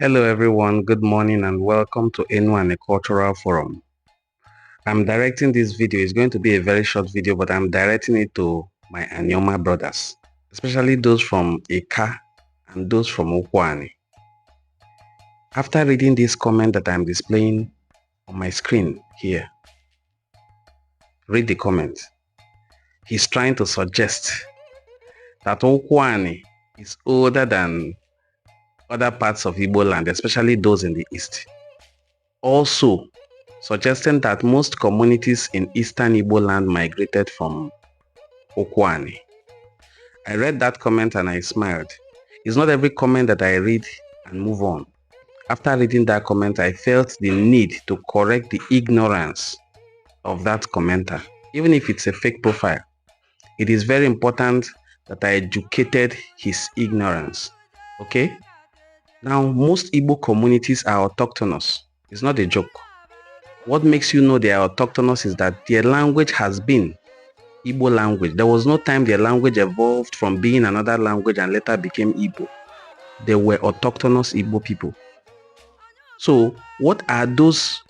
Hello everyone, good morning and welcome to Enwane Cultural Forum. I'm directing this video. It's going to be a very short video, but I'm directing it to my Anyoma brothers, especially those from Ika and those from Okwani. After reading this comment that I'm displaying on my screen here, read the comment. He's trying to suggest that Okwani is older than other parts of Igbo land, especially those in the east. Also, suggesting that most communities in eastern Igbo land migrated from Okwani. I read that comment and I smiled. It's not every comment that I read and move on. After reading that comment, I felt the need to correct the ignorance of that commenter, even if it's a fake profile. It is very important that I educated his ignorance. Okay? Now, most Igbo communities are autochthonous. It's not a joke. What makes you know they are autochthonous is that their language has been Igbo language. There was no time their language evolved from being another language and later became Igbo. They were autochthonous Igbo people. So, what are those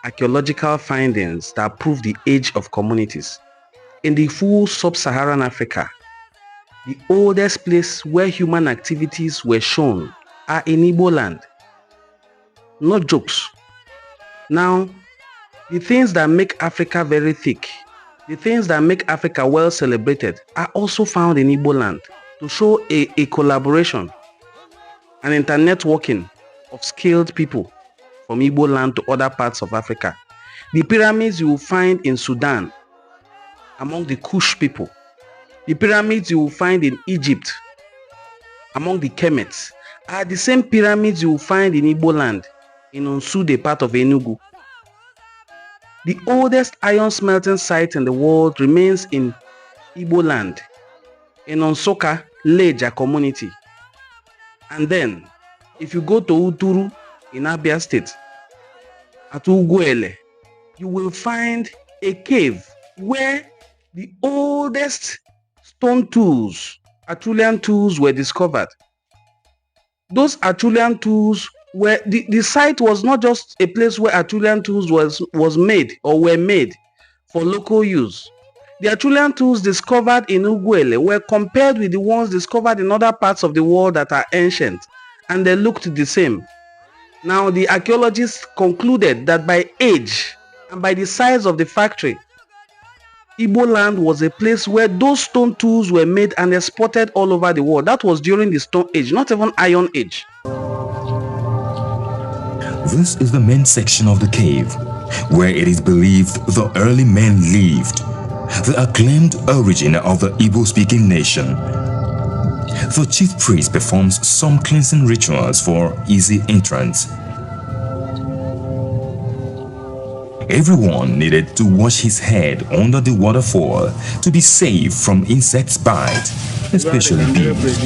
archaeological findings that prove the age of communities? In the full sub-Saharan Africa, the oldest place where human activities were shown are in Igbo land. No jokes. Now, the things that make Africa very thick, the things that make Africa well celebrated are also found in Igbo land to show a collaboration and internetworking of skilled people from Igbo land to other parts of Africa. The pyramids you will find in Sudan among the Kush people. The pyramids you will find in Egypt among the Kemets are the same pyramids you will find in Igbo land in Onsude, part of Enugu. The oldest iron smelting site in the world remains in Igbo land, in Onsoka, Leja community. And then, if you go to Uturu in Abia State, at Uguele, you will find a cave where the oldest stone tools, Acheulean tools, were discovered. Those Acheulean tools were, the site was not just a place where Acheulean tools was made or were made for local use. The Acheulean tools discovered in Uguele were compared with the ones discovered in other parts of the world that are ancient, and they looked the same. Now, the archaeologists concluded that by age and by the size of the factory, Igbo land was a place where those stone tools were made and exported all over the world. That was during the Stone Age, not even Iron Age. This is the main section of the cave, where it is believed the early men lived, the acclaimed origin of the Igbo-speaking nation. The chief priest performs some cleansing rituals for easy entrance. Everyone needed to wash his head under the waterfall to be safe from insects' bite, especially bees.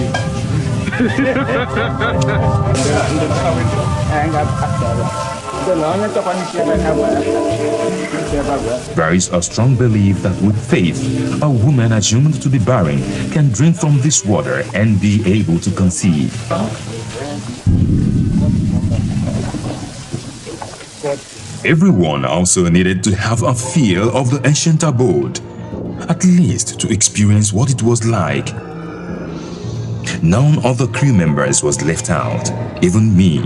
There is a strong belief that with faith, a woman assumed to be barren can drink from this water and be able to conceive. Everyone also needed to have a feel of the ancient abode, at least to experience what it was like. None of the crew members was left out, even me.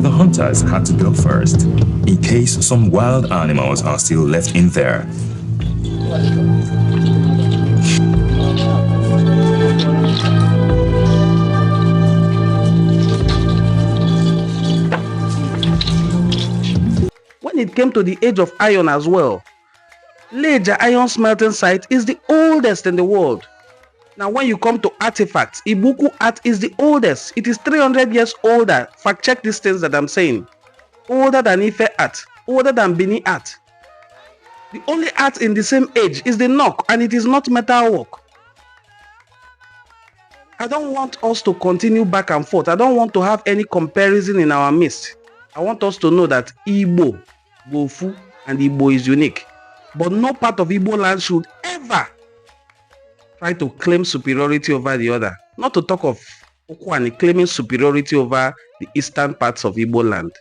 The hunters had to go first, in case some wild animals are still left in there. When it came to the age of iron as well, Leja iron smelting site is the oldest in the world. Now, when you come to artifacts, Ibuku art is the oldest. It is 300 years older. Fact check these things that I'm saying. Older than Ife art, older than Bini art. The only art in the same age is the knock, and it is not metal work. I don't want us to continue back and forth. I don't want to have any comparison in our midst. I want us to know that Igbo, Bofu, and Igbo is unique. But no part of Igbo land should ever try to claim superiority over the other. Not to talk of Okwani claiming superiority over the eastern parts of Igbo land.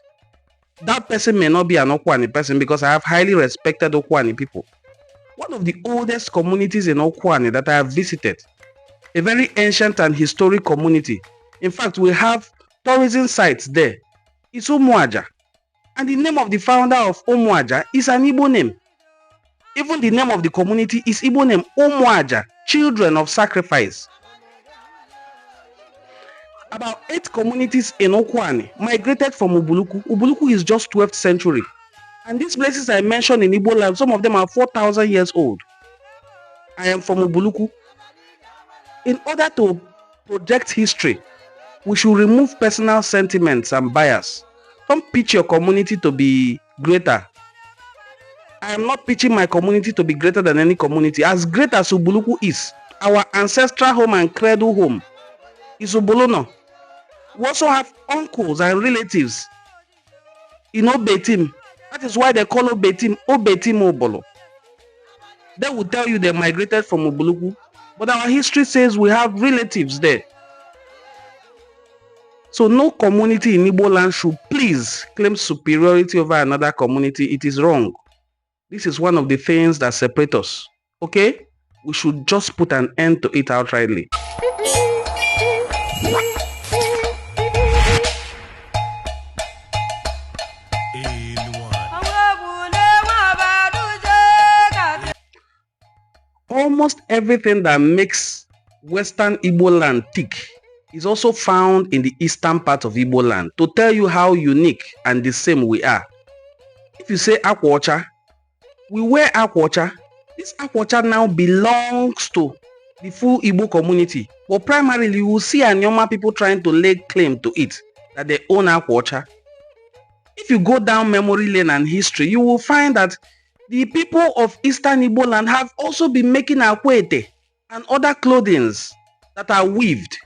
That person may not be an Okwani person because I have highly respected Okwani people. One of the oldest communities in Okwani that I have visited, a very ancient and historic community. In fact, we have tourism sites there. It's Umuaja. And the name of the founder of Umuaja is an Igbo name. Even the name of the community is Igbo name, Umuaja, children of sacrifice. About 8 communities in Okwani migrated from Ubuluku. Ubuluku is just 12th century. And these places I mentioned in Igbo land, some of them are 4,000 years old. I am from Ubuluku. In order to project history, we should remove personal sentiments and bias. Don't pitch your community to be greater. I am not pitching my community to be greater than any community. As great as Ubuluku is, our ancestral home and cradle home is Ubuluno. We also have uncles and relatives in Obetim. That is why they call Obetim Obolo. They will tell you they migrated from Ubuluku, but our history says we have relatives there. So no community in Igbo land should please claim superiority over another community. It is wrong. This is one of the things that separate us. Okay? We should just put an end to it outrightly. Almost everything that makes Western Igbo land tick is also found in the eastern part of Igbo land to tell you how unique and the same we are. If you say Akwaocha, we wear Akwaocha. This Akwaocha now belongs to the full Igbo community. But primarily, you will see Anyoma people trying to lay claim to it, that they own Akwaocha. If you go down memory lane and history, you will find that the people of Eastern Igbo land have also been making akwete and other clothings that are weaved.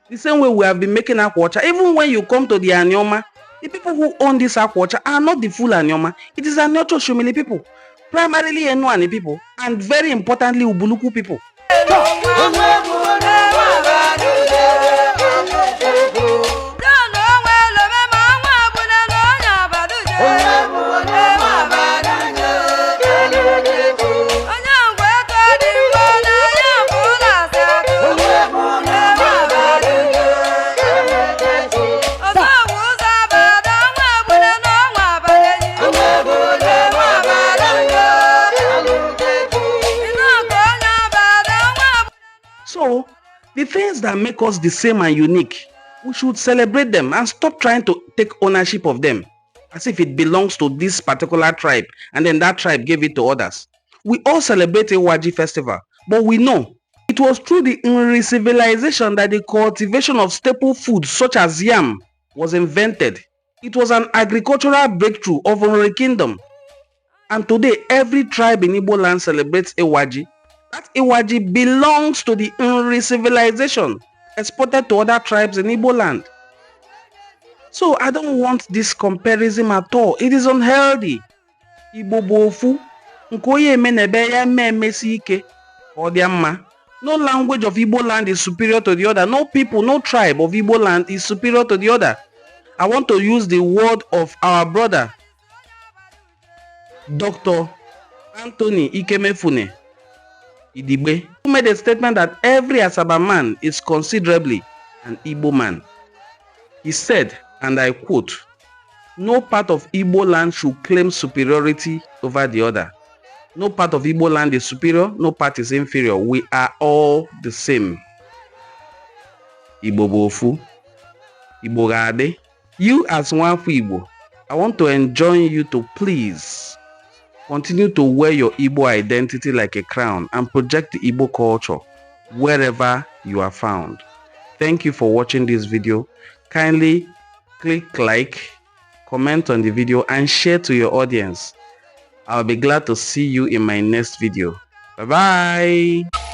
The same way we have been making Akwaocha. Even when you come to the Anyoma, the people who own this Akwaocha are not the full Anyoma. It is Anyocho Shumili people, primarily Enuani people, and very importantly Ubuluku people. So, the things that make us the same and unique, we should celebrate them and stop trying to take ownership of them as if it belongs to this particular tribe and then that tribe gave it to others. We all celebrate a Waji festival, but we know it was through the Nri civilization that the cultivation of staple foods such as yam was invented. It was an agricultural breakthrough of Nri kingdom. And today, every tribe in Igbo land celebrates Ewaji. That Ewaji belongs to the Nri civilization, exported to other tribes in Igbo land. So I don't want this comparison at all. It is unhealthy. Igbo bofu, nkoye menebe ya memesi ike, odiamma. No language of Igbo land is superior to the other. No people, no tribe of Igbo land is superior to the other. I want to use the word of our brother, Dr. Anthony Ikemefune Idigbe, who made a statement that every Asaba man is considerably an Igbo man. He said, and I quote, "No part of Igbo land should claim superiority over the other. No part of Igbo land is superior, no part is inferior. We are all the same. Igbo bofu, Igbo ga-adị. You as Nwafọ Igbo, I want to enjoin you to please continue to wear your Igbo identity like a crown and project the Igbo culture wherever you are found. Thank you for watching this video. Kindly click like, comment on the video and share to your audience. I'll be glad to see you in my next video. Bye-bye.